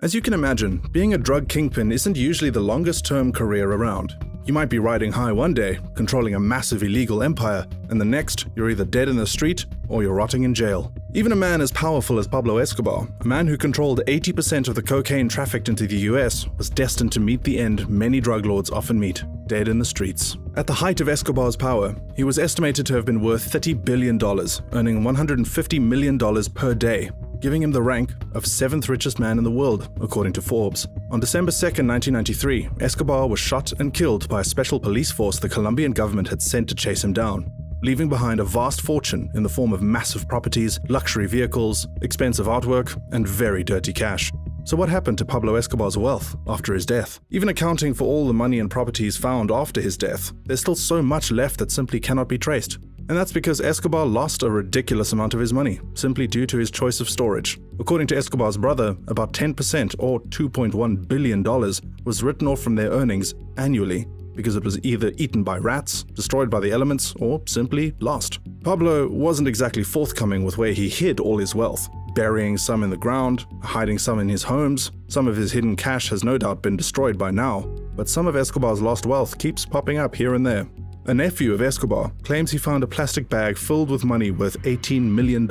As you can imagine, being a drug kingpin isn't usually the longest-term career around. You might be riding high one day, controlling a massive illegal empire, and the next, you're either dead in the street or you're rotting in jail. Even a man as powerful as Pablo Escobar, a man who controlled 80% of the cocaine trafficked into the US, was destined to meet the end many drug lords often meet, dead in the streets. At the height of Escobar's power, he was estimated to have been worth $30 billion, earning $150 million per day, giving him the rank of 7th richest man in the world, according to Forbes. On December 2nd, 1993, Escobar was shot and killed by a special police force the Colombian government had sent to chase him down, leaving behind a vast fortune in the form of massive properties, luxury vehicles, expensive artwork, and very dirty cash. So what happened to Pablo Escobar's wealth after his death? Even accounting for all the money and properties found after his death, there's still so much left that simply cannot be traced. And that's because Escobar lost a ridiculous amount of his money, simply due to his choice of storage. According to Escobar's brother, about 10% or $2.1 billion was written off from their earnings annually, because it was either eaten by rats, destroyed by the elements, or simply lost. Pablo wasn't exactly forthcoming with where he hid all his wealth, burying some in the ground, hiding some in his homes. Some of his hidden cash has no doubt been destroyed by now, but some of Escobar's lost wealth keeps popping up here and there. A nephew of Escobar claims he found a plastic bag filled with money worth $18 million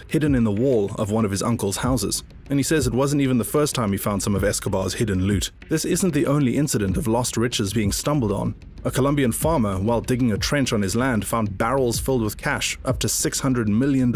hidden in the wall of one of his uncle's houses. And he says it wasn't even the first time he found some of Escobar's hidden loot. This isn't the only incident of lost riches being stumbled on. A Colombian farmer, while digging a trench on his land, found barrels filled with cash, up to $600 million.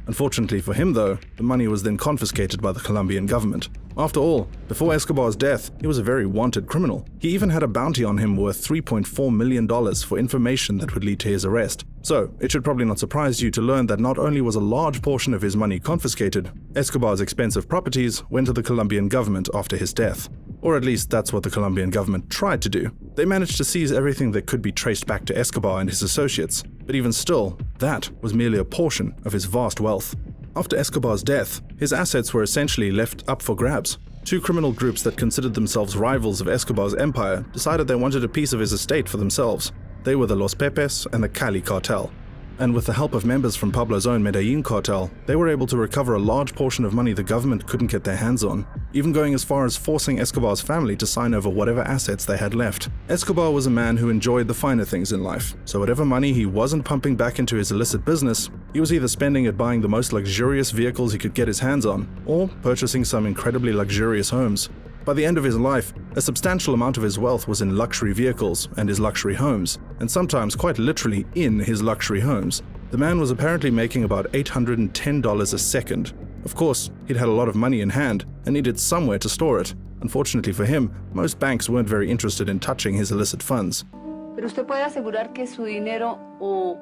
Unfortunately for him, though, the money was then confiscated by the Colombian government. After all, before Escobar's death, he was a very wanted criminal. He even had a bounty on him worth $3.4 million for information that would lead to his arrest. So, it should probably not surprise you to learn that not only was a large portion of his money confiscated, Escobar's expensive properties went to the Colombian government after his death. Or at least that's what the Colombian government tried to do. They managed to seize everything that could be traced back to Escobar and his associates, but even still, that was merely a portion of his vast wealth. After Escobar's death, his assets were essentially left up for grabs. Two criminal groups that considered themselves rivals of Escobar's empire decided they wanted a piece of his estate for themselves. They were the Los Pepes and the Cali cartel. And with the help of members from Pablo's own Medellin cartel, they were able to recover a large portion of money the government couldn't get their hands on, even going as far as forcing Escobar's family to sign over whatever assets they had left. Escobar was a man who enjoyed the finer things in life, so whatever money he wasn't pumping back into his illicit business, he was either spending it buying the most luxurious vehicles he could get his hands on, or purchasing some incredibly luxurious homes. By the end of his life, a substantial amount of his wealth was in luxury vehicles and his luxury homes, and sometimes quite literally in his luxury homes. The man was apparently making about $810 a second. Of course, he'd had a lot of money in hand and needed somewhere to store it. Unfortunately for him, most banks weren't very interested in touching his illicit funds. Pero usted puede asegurar que su dinero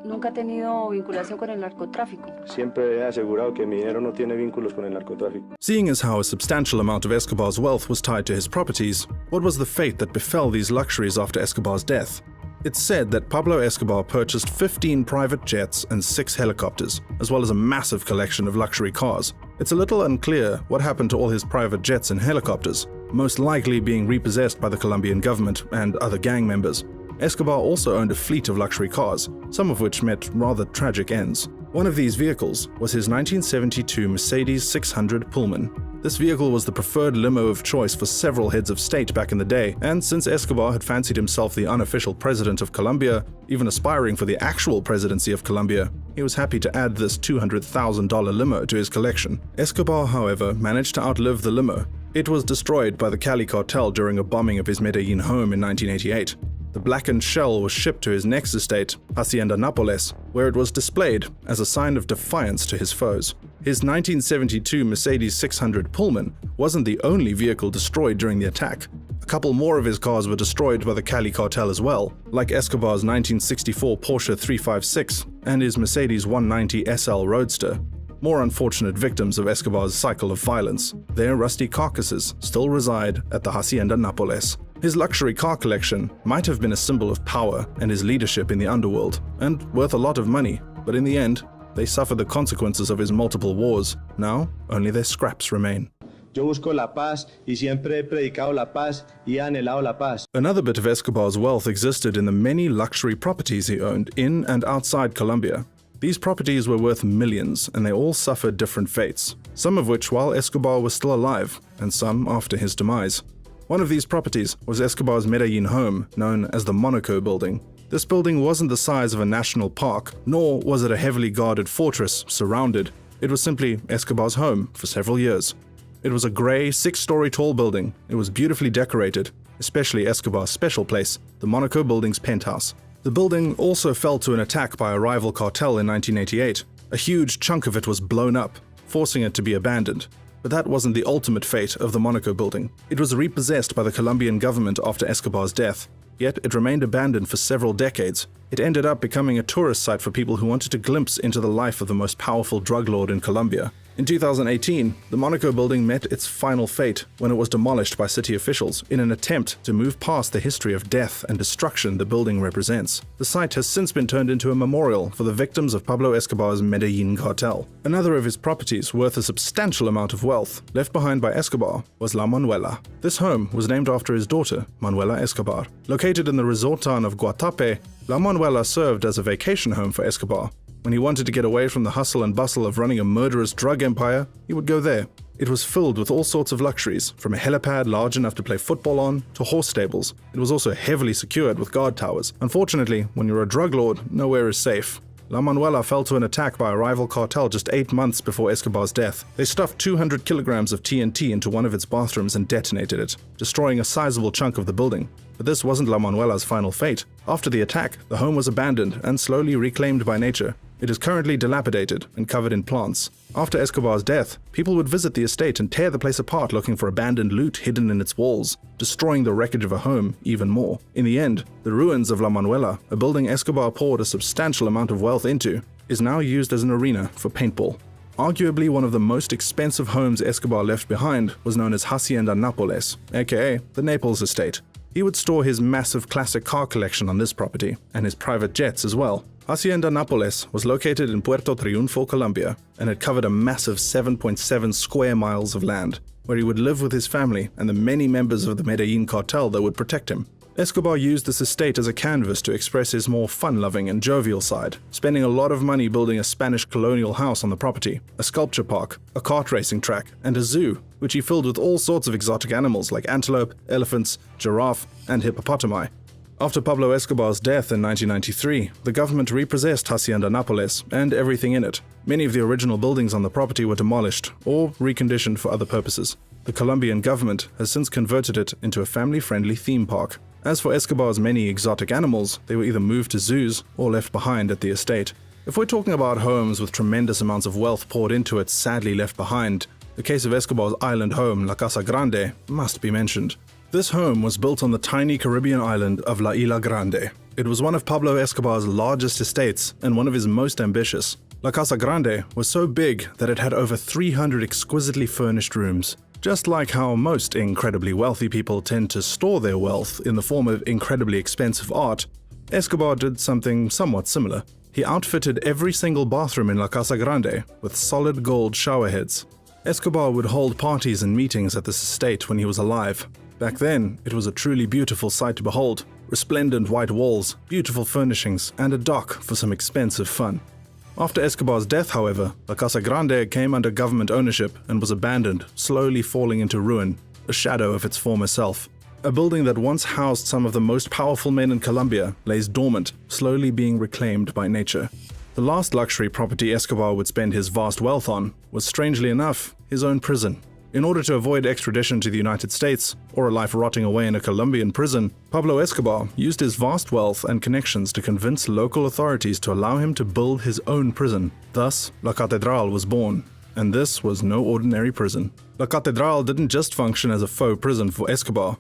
nunca ha tenido vinculación con el narcotráfico. Siempre he asegurado que mi dinero no tiene vínculos con el narcotráfico. Seeing as how a substantial amount of Escobar's wealth was tied to his properties, what was the fate that befell these luxuries after Escobar's death? It's said that Pablo Escobar purchased 15 private jets and 6 helicopters, as well as a massive collection of luxury cars. It's a little unclear what happened to all his private jets and helicopters, most likely being repossessed by the Colombian government and other gang members. Escobar also owned a fleet of luxury cars, some of which met rather tragic ends. One of these vehicles was his 1972 Mercedes 600 Pullman. This vehicle was the preferred limo of choice for several heads of state back in the day, and since Escobar had fancied himself the unofficial president of Colombia, even aspiring for the actual presidency of Colombia, he was happy to add this $200,000 limo to his collection. Escobar, however, managed to outlive the limo. It was destroyed by the Cali cartel during a bombing of his Medellin home in 1988. The blackened shell was shipped to his next estate, Hacienda Nápoles, where it was displayed as a sign of defiance to his foes. His 1972 Mercedes 600 Pullman wasn't the only vehicle destroyed during the attack. A couple more of his cars were destroyed by the Cali cartel as well, like Escobar's 1964 Porsche 356 and his Mercedes 190 SL Roadster. More unfortunate victims of Escobar's cycle of violence. Their rusty carcasses still reside at the Hacienda Nápoles. His luxury car collection might have been a symbol of power and his leadership in the underworld, and worth a lot of money, but in the end, they suffered the consequences of his multiple wars. Now, only their scraps remain. Yo busco la paz y siempre he predicado la paz y he anhelado la paz. Another bit of Escobar's wealth existed in the many luxury properties he owned in and outside Colombia. These properties were worth millions, and they all suffered different fates, some of which while Escobar was still alive, and some after his demise. One of these properties was Escobar's Medellin home, known as the Monaco Building. This building wasn't the size of a national park, nor was it a heavily guarded fortress surrounded. It was simply Escobar's home for several years. It was a grey, 6-story tall building. It was beautifully decorated, especially Escobar's special place, the Monaco Building's penthouse. The building also fell to an attack by a rival cartel in 1988. A huge chunk of it was blown up, forcing it to be abandoned. But that wasn't the ultimate fate of the Monaco Building. It was repossessed by the Colombian government after Escobar's death. Yet it remained abandoned for several decades. It ended up becoming a tourist site for people who wanted to glimpse into the life of the most powerful drug lord in Colombia. In 2018, the Monaco Building met its final fate when it was demolished by city officials in an attempt to move past the history of death and destruction the building represents. The site has since been turned into a memorial for the victims of Pablo Escobar's Medellin cartel. Another of his properties, worth a substantial amount of wealth, left behind by Escobar, was La Manuela. This home was named after his daughter, Manuela Escobar. Located in the resort town of Guatape, La Manuela served as a vacation home for Escobar. When he wanted to get away from the hustle and bustle of running a murderous drug empire, he would go there. It was filled with all sorts of luxuries, from a helipad large enough to play football on to horse stables. It was also heavily secured with guard towers. Unfortunately, when you're a drug lord, nowhere is safe. La Manuela fell to an attack by a rival cartel just 8 months before Escobar's death. They stuffed 200 kilograms of TNT into one of its bathrooms and detonated it, destroying a sizable chunk of the building. But this wasn't La Manuela's final fate. After the attack, the home was abandoned and slowly reclaimed by nature. It is currently dilapidated and covered in plants. After Escobar's death, people would visit the estate and tear the place apart looking for abandoned loot hidden in its walls, destroying the wreckage of a home even more. In the end, the ruins of La Manuela, a building Escobar poured a substantial amount of wealth into, is now used as an arena for paintball. Arguably one of the most expensive homes Escobar left behind was known as Hacienda Nápoles, aka the Naples estate. He would store his massive classic car collection on this property, and his private jets as well. Hacienda Nápoles was located in Puerto Triunfo, Colombia, and it covered a massive 7.7 square miles of land, where he would live with his family and the many members of the Medellin cartel that would protect him. Escobar used this estate as a canvas to express his more fun-loving and jovial side, spending a lot of money building a Spanish colonial house on the property, a sculpture park, a kart racing track, and a zoo, which he filled with all sorts of exotic animals like antelope, elephants, giraffe, and hippopotami. After Pablo Escobar's death in 1993, the government repossessed Hacienda Nápoles and everything in it. Many of the original buildings on the property were demolished or reconditioned for other purposes. The Colombian government has since converted it into a family-friendly theme park. As for Escobar's many exotic animals, they were either moved to zoos or left behind at the estate. If we're talking about homes with tremendous amounts of wealth poured into it sadly left behind, the case of Escobar's island home, La Casa Grande, must be mentioned. This home was built on the tiny Caribbean island of La Isla Grande. It was one of Pablo Escobar's largest estates and one of his most ambitious. La Casa Grande was so big that it had over 300 exquisitely furnished rooms. Just like how most incredibly wealthy people tend to store their wealth in the form of incredibly expensive art, Escobar did something somewhat similar. He outfitted every single bathroom in La Casa Grande with solid gold showerheads. Escobar would hold parties and meetings at this estate when he was alive. Back then, it was a truly beautiful sight to behold. Resplendent white walls, beautiful furnishings, and a dock for some expensive fun. After Escobar's death, however, La Casa Grande came under government ownership and was abandoned, slowly falling into ruin, a shadow of its former self. A building that once housed some of the most powerful men in Colombia lays dormant, slowly being reclaimed by nature. The last luxury property Escobar would spend his vast wealth on was, strangely enough, his own prison. In order to avoid extradition to the United States, or a life rotting away in a Colombian prison, Pablo Escobar used his vast wealth and connections to convince local authorities to allow him to build his own prison. Thus, La Catedral was born, and this was no ordinary prison. La Catedral didn't just function as a faux prison for Escobar.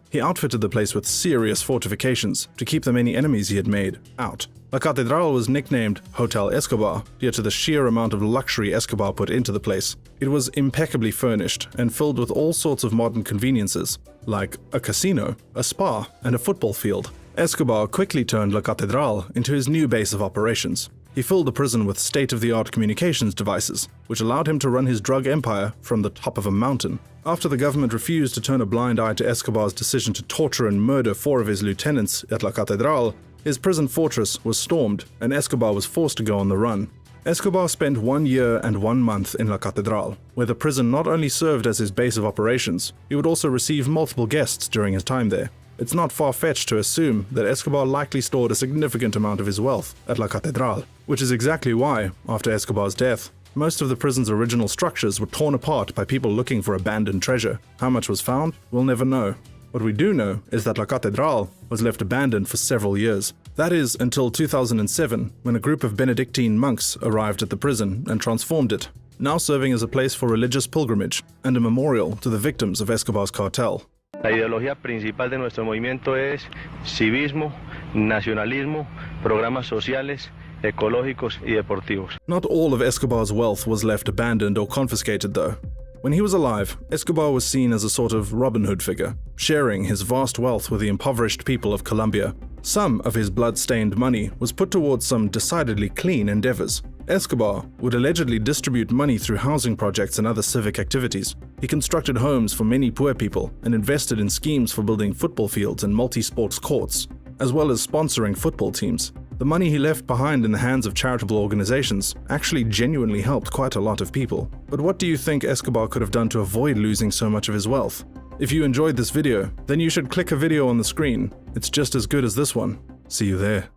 He outfitted the place with serious fortifications to keep the many enemies he had made out. La Catedral was nicknamed Hotel Escobar due to the sheer amount of luxury Escobar put into the place. It was impeccably furnished and filled with all sorts of modern conveniences, like a casino, a spa, and a football field. Escobar quickly turned La Catedral into his new base of operations. He filled the prison with state-of-the-art communications devices, which allowed him to run his drug empire from the top of a mountain. After the government refused to turn a blind eye to Escobar's decision to torture and murder 4 of his lieutenants at La Catedral, His prison fortress was stormed, and Escobar was forced to go on the run. Escobar spent 1 year and 1 month in La Catedral, where the prison not only served as his base of operations, he would also receive multiple guests during his time there. It's not far-fetched to assume that Escobar likely stored a significant amount of his wealth at La Catedral, which is exactly why, after Escobar's death, most of the prison's original structures were torn apart by people looking for abandoned treasure. How much was found? We'll never know. What we do know is that La Catedral was left abandoned for several years. That is, until 2007, when a group of Benedictine monks arrived at the prison and transformed it, now serving as a place for religious pilgrimage and a memorial to the victims of Escobar's cartel. La ideología principal de nuestro movimiento es civismo, nacionalismo, programas sociales, ecológicos y deportivos. Not all of Escobar's wealth was left abandoned or confiscated, though. When he was alive, Escobar was seen as a sort of Robin Hood figure, sharing his vast wealth with the impoverished people of Colombia. Some of his blood-stained money was put towards some decidedly clean endeavors. Escobar would allegedly distribute money through housing projects and other civic activities. He constructed homes for many poor people and invested in schemes for building football fields and multi-sports courts, as well as sponsoring football teams. The money he left behind in the hands of charitable organizations actually genuinely helped quite a lot of people. But what do you think Escobar could have done to avoid losing so much of his wealth? If you enjoyed this video, then you should click a video on the screen. It's just as good as this one. See you there.